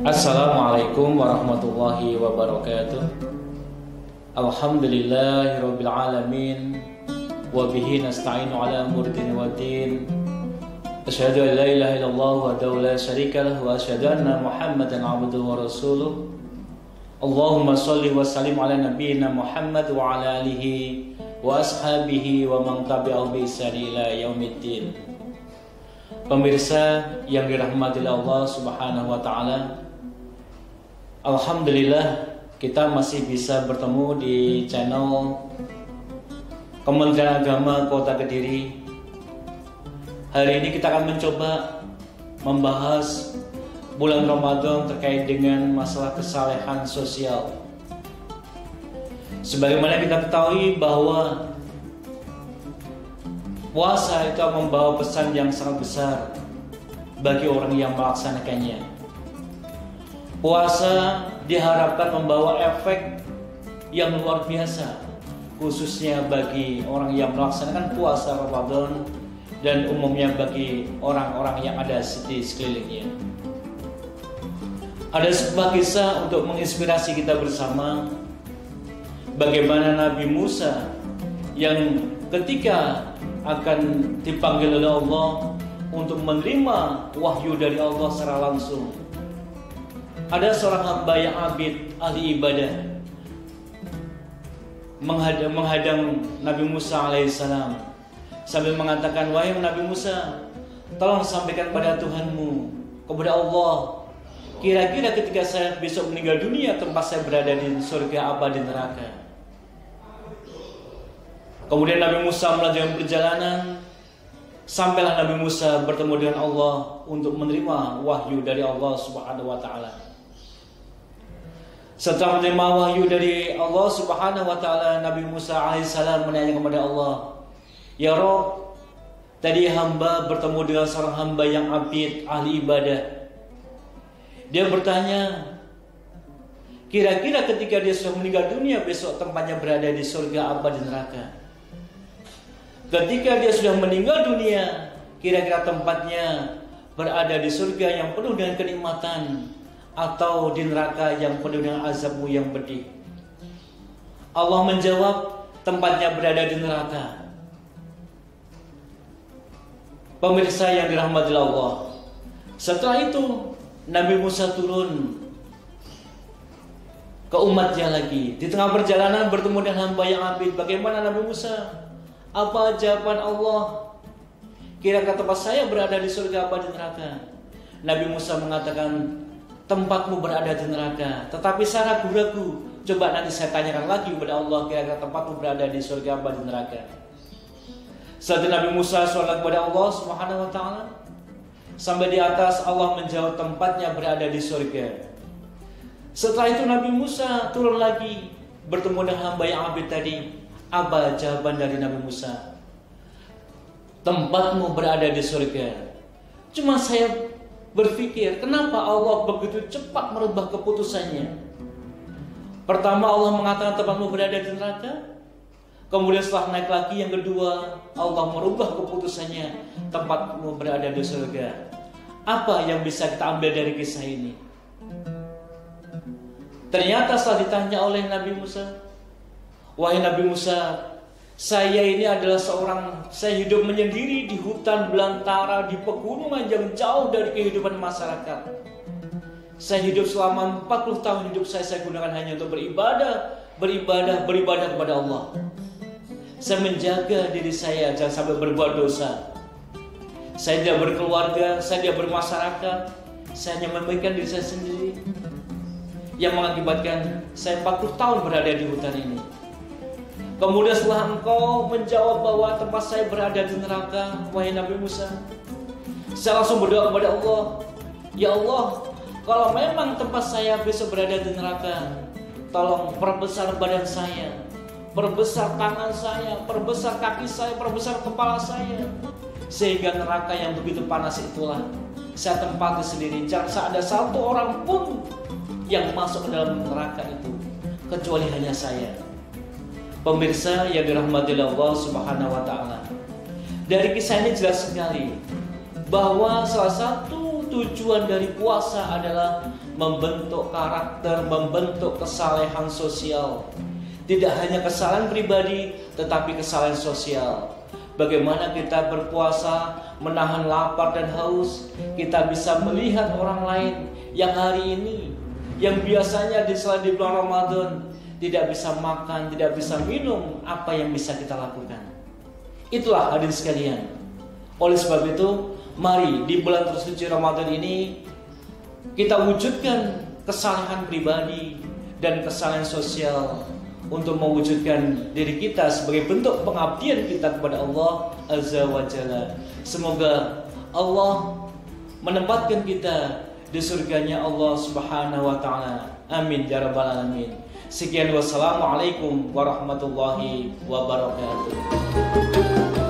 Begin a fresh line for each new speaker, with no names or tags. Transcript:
Assalamualaikum warahmatullahi wabarakatuh. Alhamdulillahirabbil alamin wa bihi nasta'inu ala umuri din waddin. Asyhadu an la ilaha illallah wahdahu la syarika lahu wa asyhadu anna Muhammadan 'abduhu wa rasuluh. Allahumma shalli wa sallim ala nabiyyina Muhammad wa ala alihi wa ashabihi wa man tabi'ahu bi ihsan ila yaumiddin. Pemirsa yang dirahmati Allah Subhanahu wa taala, alhamdulillah kita masih bisa bertemu di channel Kementerian Agama Kota Kediri. Hari ini kita akan mencoba membahas bulan Ramadan terkait dengan masalah kesalehan sosial. Sebagaimana kita ketahui bahwa puasa itu membawa pesan yang sangat besar bagi orang yang melaksanakannya. Puasa diharapkan membawa efek yang luar biasa, khususnya bagi orang yang melaksanakan puasa Ramadan dan umumnya bagi orang-orang yang ada di sekelilingnya. Ada sebuah kisah untuk menginspirasi kita bersama, bagaimana Nabi Musa yang ketika akan dipanggil oleh Allah untuk menerima wahyu dari Allah secara langsung, ada seorang hamba yang abid, ahli ibadah, menghadang Nabi Musa alaihissalam sambil mengatakan, "Wahai Nabi Musa, tolong sampaikan pada Tuhanmu, kepada Allah, kira-kira ketika saya besok meninggal dunia, tempat saya berada di surga apa di neraka?" Kemudian Nabi Musa melanjutkan perjalanan, sampailah Nabi Musa bertemu dengan Allah untuk menerima wahyu dari Allah Subhanahu wa taala. Setelah menerima wahyu dari Allah Subhanahu wa taala, Nabi Musa alaihissalam menanya kepada Allah, "Ya Rabb, tadi hamba bertemu dengan seorang hamba yang abid, ahli ibadah. Dia bertanya, kira-kira ketika dia sudah meninggal dunia, besok tempatnya berada di surga apa di neraka? Ketika dia sudah meninggal dunia, kira-kira tempatnya berada di surga yang penuh dengan kenikmatan atau di neraka yang penuh dengan azabmu yang pedih?" Allah menjawab, tempatnya berada di neraka. Pemirsa yang dirahmati Allah, setelah itu Nabi Musa turun ke umatnya lagi. Di tengah perjalanan bertemu dengan hamba yang abid. Bagaimana Nabi Musa? Apa jawaban Allah? Kira-kira tempat saya berada di surga apa di neraka? Nabi Musa mengatakan, tempatmu berada di neraka. Tetapi saya ragu-ragu. Coba nanti saya tanyakan lagi kepada Allah, kira-kira tempatmu berada di surga apa di neraka? Saat Nabi Musa sholat kepada Allah Subhanahu wa taala, sampai di atas Allah menjawab tempatnya berada di surga. Setelah itu Nabi Musa turun lagi bertemu dengan hamba yang abid tadi. Apa jawaban dari Nabi Musa? Tempatmu berada di surga. Cuma saya berpikir, kenapa Allah begitu cepat merubah keputusannya? Pertama Allah mengatakan tempatmu berada di neraka. Kemudian setelah naik lagi yang kedua, Allah merubah keputusannya, tempatmu berada di surga. Apa yang bisa kita ambil dari kisah ini? Ternyata setelah ditanya oleh Nabi Musa, "Wahai Nabi Musa, saya ini adalah saya hidup menyendiri di hutan belantara, di pegunungan yang jauh dari kehidupan masyarakat. Saya hidup selama 40 tahun hidup saya gunakan hanya untuk beribadah kepada Allah. Saya menjaga diri saya jangan sampai berbuat dosa. Saya tidak berkeluarga, saya tidak bermasyarakat. Saya hanya memberikan diri saya sendiri, yang mengakibatkan saya 40 tahun berada di hutan ini. Kemudian setelah engkau menjawab bahwa tempat saya berada di neraka, wahai Nabi Musa, saya langsung berdoa kepada Allah, ya Allah, kalau memang tempat saya besok berada di neraka, tolong perbesar badan saya, perbesar tangan saya, perbesar kaki saya, perbesar kepala saya, sehingga neraka yang begitu panas itulah saya tempati sendiri. Jangan ada satu orang pun yang masuk ke dalam neraka itu, kecuali hanya saya." Pemirsa yang dirahmati Allah Subhanahu wa taala, dari kisah ini jelas sekali bahwa salah satu tujuan dari puasa adalah membentuk karakter, membentuk kesalehan sosial. Tidak hanya kesalahan pribadi, tetapi kesalahan sosial. Bagaimana kita berpuasa, menahan lapar dan haus, kita bisa melihat orang lain yang hari ini, yang biasanya di bulan Ramadan tidak bisa makan, tidak bisa minum, apa yang bisa kita lakukan? Itulah hadirin sekalian. Oleh sebab itu, mari di bulan tersuci Ramadan ini kita wujudkan kesalahan pribadi dan kesalahan sosial untuk mewujudkan diri kita sebagai bentuk pengabdian kita kepada Allah Azza wa Jalla. Semoga Allah menempatkan kita di surganya Allah Subhanahu wa Ta'ala. Amin ya rabbal alamin. Sekian, wassalamualaikum warahmatullahi wabarakatuh.